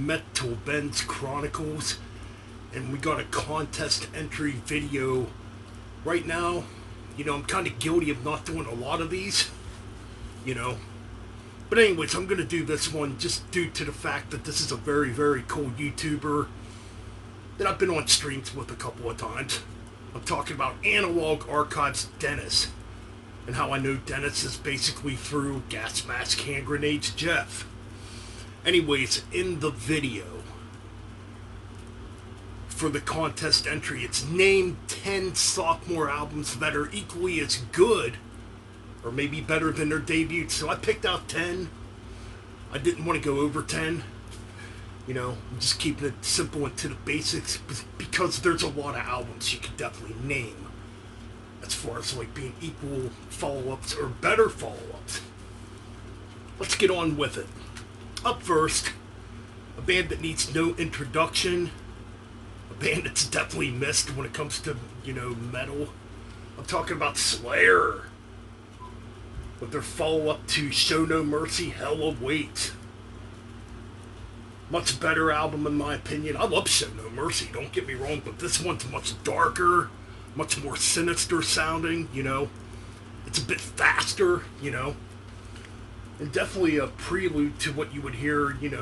Metal Ben's Chronicles, and we got a contest entry video right now. I'm kind of guilty of not doing a lot of these, you know. But anyways, I'm going to do this one just due to the fact that this is a very, very cool YouTuber that I've been on streams with a couple of times. I'm talking about Analog Archives Dennis, and how I know Dennis is basically through Gas Mask Hand Grenades Jeff. Anyways, in the video for the contest entry, it's name 10 sophomore albums that are equally as good or maybe better than their debut. So I picked out 10. I didn't want to go over 10. I'm just keeping it simple and to the basics because there's a lot of albums you could definitely name as far as like being equal follow-ups or better follow-ups. Let's get on with it. Up first, a band that needs no introduction, a band that's definitely missed when it comes to, metal. I'm talking about Slayer, with their follow-up to Show No Mercy, Hell Awaits. Much better album in my opinion. I love Show No Mercy, don't get me wrong, but this one's much darker, much more sinister sounding, It's a bit faster, and definitely a prelude to what you would hear, in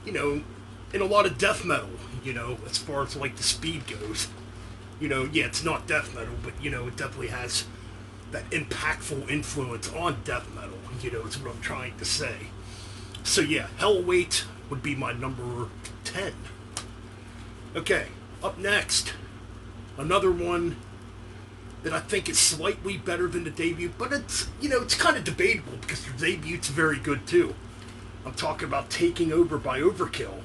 a lot of death metal, as far as like the speed goes. Yeah, it's not death metal, but it definitely has that impactful influence on death metal, is what I'm trying to say. So yeah, Hell Awaits would be my number 10. Okay, up next, another one that I think is slightly better than the debut, but it's, it's kind of debatable because the debute's very good too. I'm talking about Taking Over by Overkill,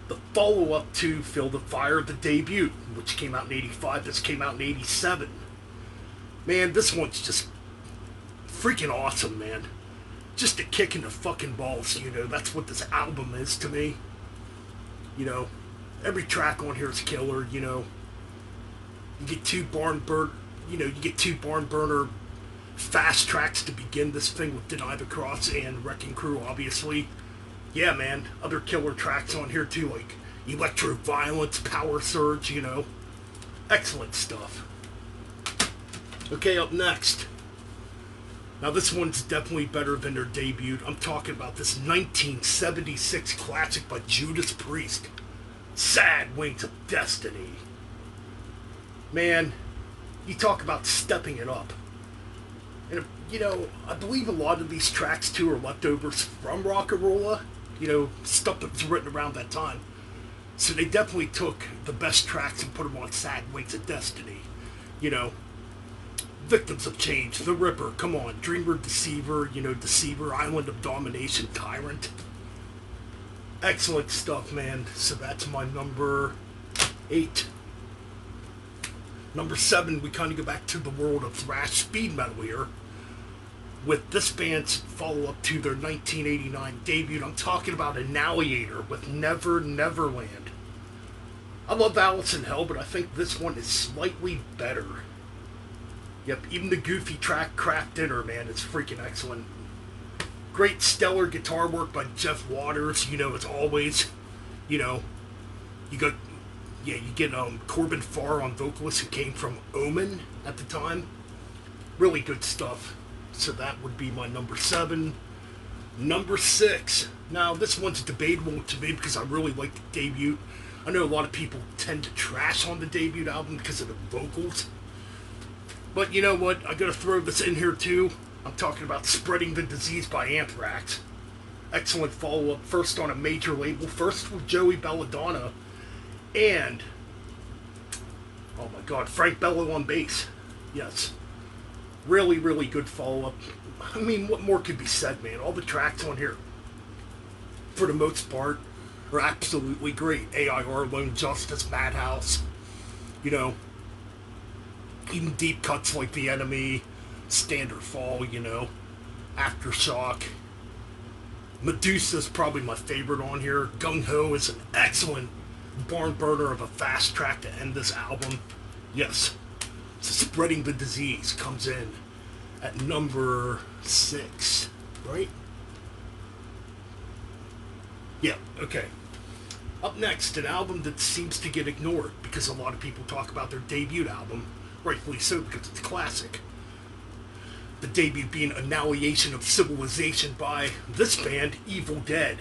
the follow-up to Feel the Fire, the debut, which came out in 85, this came out in 87. Man, this one's just freaking awesome, man. Just a kick in the fucking balls, that's what this album is to me. Every track on here is killer, You get two barn burner fast tracks to begin this thing with Deny the Cross and Wrecking Crew, obviously. Yeah, man, other killer tracks on here too, like Electro Violence, Power Surge, Excellent stuff. Okay, up next. Now this one's definitely better than their debut. I'm talking about this 1976 classic by Judas Priest, Sad Wings of Destiny. Man, you talk about stepping it up. And, I believe a lot of these tracks, too, are leftovers from Rock-A-Rolla, stuff that was written around that time. So they definitely took the best tracks and put them on Sad Wings of Destiny. Victims of Change, The Ripper, come on, Dreamer, Deceiver, Deceiver, Island of Domination, Tyrant. Excellent stuff, man. So that's my number 8. Number 7, we kind of go back to the world of thrash speed metal here, with this band's follow-up to their 1989 debut. I'm talking about Annihilator with Never Neverland. I love Alice in Hell, but I think this one is slightly better. Yep, even the goofy track Craft Dinner, man, is freaking excellent. Great stellar guitar work by Jeff Waters, as always. You get Corbin Farr on vocalist, who came from Omen at the time. Really good stuff. So that would be my number 7. Number 6. Now, this one's debatable to me because I really like the debut. I know a lot of people tend to trash on the debut album because of the vocals. But you know what? I gotta throw this in here too. I'm talking about Spreading the Disease by Anthrax. Excellent follow-up. First on a major label. First with Joey Belladonna. And, oh my god, Frank Bello on bass. Yes. Really, really good follow-up. I mean, what more could be said, man? All the tracks on here, for the most part, are absolutely great. AIR, Lone Justice, Madhouse. Even deep cuts like The Enemy, Stand or Fall, Aftershock. Medusa's probably my favorite on here. Gung Ho is an excellent barn burner of a fast track to end this album. Yes. So Spreading the Disease comes in at number 6, right? Yeah, okay. Up next, an album that seems to get ignored because a lot of people talk about their debut album, rightfully so because it's a classic. The debut being Annihilation of Civilization by this band, Evil Dead,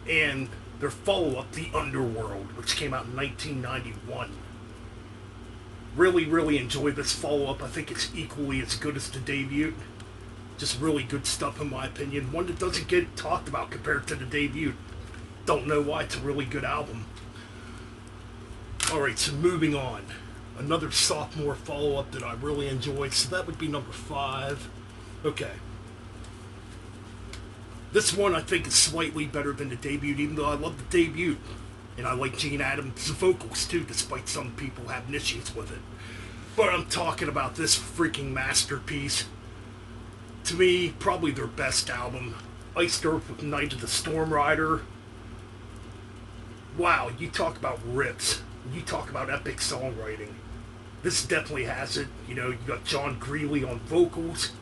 and their follow-up, The Underworld, which came out in 1991. Really, really enjoyed this follow-up. I think it's equally as good as the debut. Just really good stuff in my opinion. One that doesn't get talked about compared to the debut. Don't know why, it's a really good album. Alright, so moving on. Another Sophomore follow-up that I really enjoyed, so that would be number 5. Okay. This one I think is slightly better than the debut, even though I love the debut. And I like Gene Adams' vocals too, despite some people having issues with it. But I'm talking about this freaking masterpiece. To me, probably their best album. Iced Earth with Night of the Storm Rider. Wow, you talk about rips. You talk about epic songwriting. This definitely has it. You know, you got John Greeley on vocals.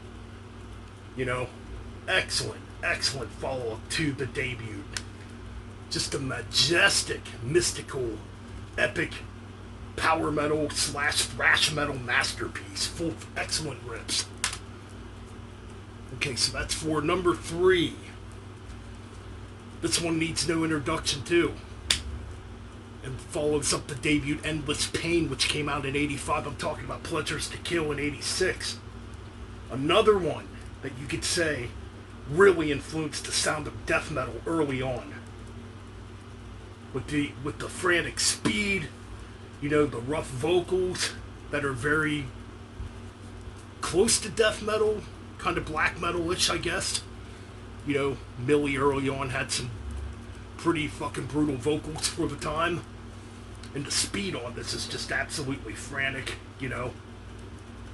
You know, excellent, excellent follow-up to the debut. Just a majestic, mystical, epic power metal / thrash metal masterpiece full of excellent riffs. Okay, so that's for number 3. This one needs no introduction too. And follows up the debut Endless Pain, which came out in 85. I'm talking about Pleasures to Kill in 86. Another one that you could say really influenced the sound of death metal early on. With the frantic speed, you know, the rough vocals that are very close to death metal, kind of black metal-ish, I guess. You know, Millie early on had some pretty fucking brutal vocals for the time. And the speed on this is just absolutely frantic, you know.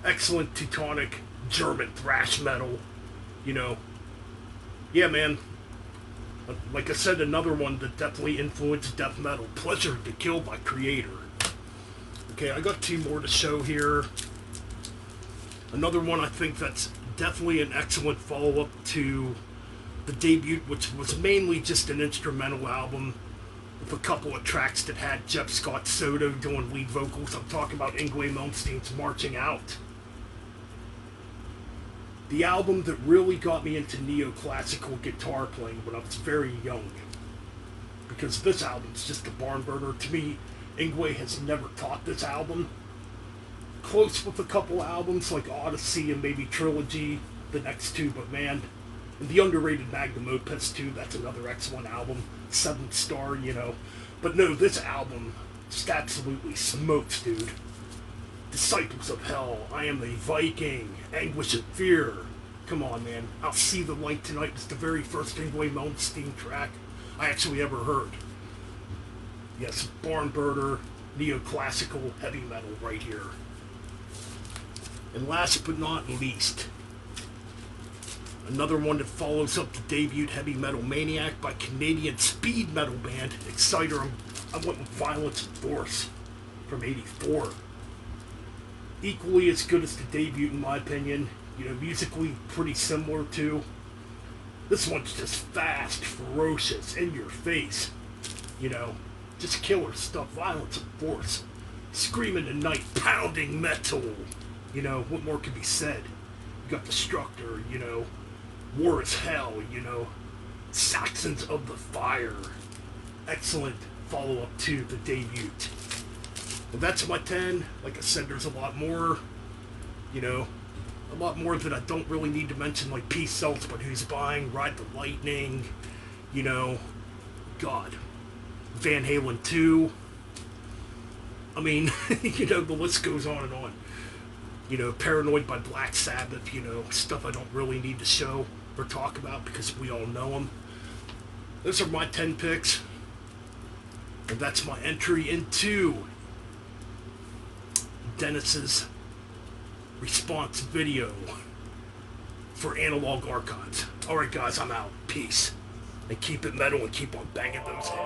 Excellent Teutonic German thrash metal, you know. Yeah, man. Like I said, another one that definitely influenced death metal. Pleasure to Kill by Creator. Okay, I got 2 more to show here. Another one I think that's definitely an excellent follow-up to the debut, which was mainly just an instrumental album with a couple of tracks that had Jeff Scott Soto doing lead vocals. I'm talking about Yngwie Malmsteen's Marching Out. The album that really got me into neoclassical guitar playing when I was very young. Because this album's just a barn burner. To me, Yngwie has never taught this album. Close with a couple albums like Odyssey and maybe Trilogy, the next 2, but man, and the underrated Magnum Opus 2, that's another excellent album. 7th Star, you know. But no, this album just absolutely smokes, dude. Disciples of Hell, I Am a Viking, Anguish of Fear. Come on, man. I'll See the Light Tonight was the very first Yngwie Malmsteen track I actually ever heard. Yes, barn burner, neoclassical heavy metal right here. And last but not least, another one that follows up the debut Heavy Metal Maniac by Canadian speed metal band Exciter. I went with Violence and Force from 84. Equally as good as the debut in my opinion. You know, musically pretty similar too. This one's just fast, ferocious, in your face. You know, just killer stuff. Violence and Force. Screaming the night, pounding metal. You know, what more could be said? You got Destructor, you know. War is Hell, you know. Saxons of the Fire. Excellent follow-up to the debut. Well, that's my 10. Like I said, there's a lot more, you know, a lot more that I don't really need to mention, like Peace Sells But Who's Buying, Ride the Lightning, you know, God, Van Halen 2. I mean, you know, the list goes on and on. You know, Paranoid by Black Sabbath, you know, stuff I don't really need to show or talk about because we all know them. Those are my 10 picks. And that's my entry into Dennis's response video for Analog Archives. Alright guys, I'm out. Peace. And keep it metal and keep on banging those heads.